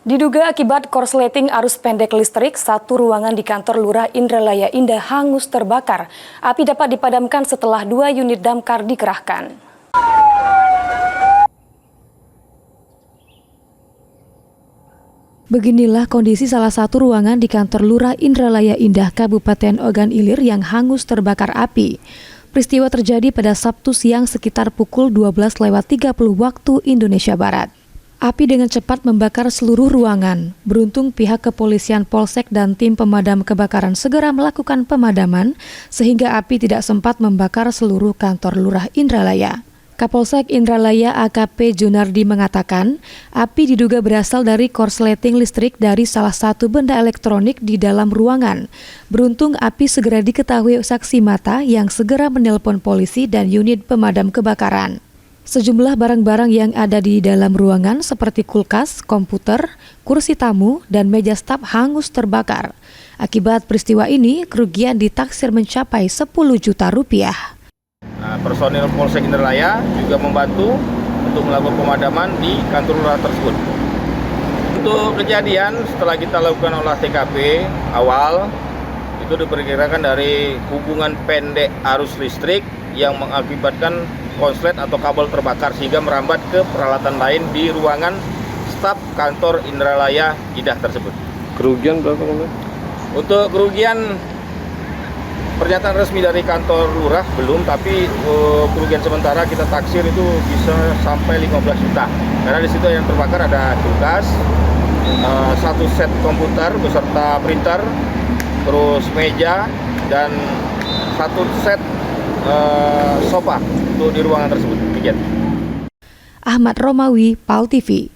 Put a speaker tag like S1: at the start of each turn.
S1: Diduga akibat korsleting arus pendek listrik, satu ruangan di kantor Lurah Indralaya Indah hangus terbakar. Api dapat dipadamkan setelah 2 unit damkar dikerahkan. Beginilah kondisi salah satu ruangan di kantor Lurah Indralaya Indah Kabupaten Ogan Ilir yang hangus terbakar api. Peristiwa terjadi pada Sabtu siang sekitar pukul 12:30 waktu Indonesia Barat. Api dengan cepat membakar seluruh ruangan. Beruntung pihak kepolisian Polsek dan tim pemadam kebakaran segera melakukan pemadaman sehingga api tidak sempat membakar seluruh kantor Lurah Indralaya. Kapolsek Indralaya AKP Junardi mengatakan, api diduga berasal dari korsleting listrik dari salah satu benda elektronik di dalam ruangan. Beruntung api segera diketahui saksi mata yang segera menelpon polisi dan unit pemadam kebakaran. Sejumlah barang-barang yang ada di dalam ruangan seperti kulkas, komputer, kursi tamu, dan meja staf hangus terbakar. Akibat peristiwa ini, kerugian ditaksir mencapai 10 juta rupiah.
S2: Personil Polsek Indralaya juga membantu untuk melakukan pemadaman di kantor lurah tersebut. Untuk kejadian, setelah kita lakukan olah TKP awal, itu diperkirakan dari hubungan pendek arus listrik yang mengakibatkan konslet atau kabel terbakar sehingga merambat ke peralatan lain di ruangan staf kantor Indralaya Indah tersebut.
S3: Kerugian berapa?
S2: Untuk kerugian, pernyataan resmi dari kantor lurah belum, tapi kerugian sementara kita taksir itu bisa sampai 15 juta. Karena di situ yang terbakar ada kulkas, satu set komputer beserta printer, terus meja, dan satu set sofa untuk di ruangan tersebut. Demikian.
S1: Ahmad Romawi, PAL TV.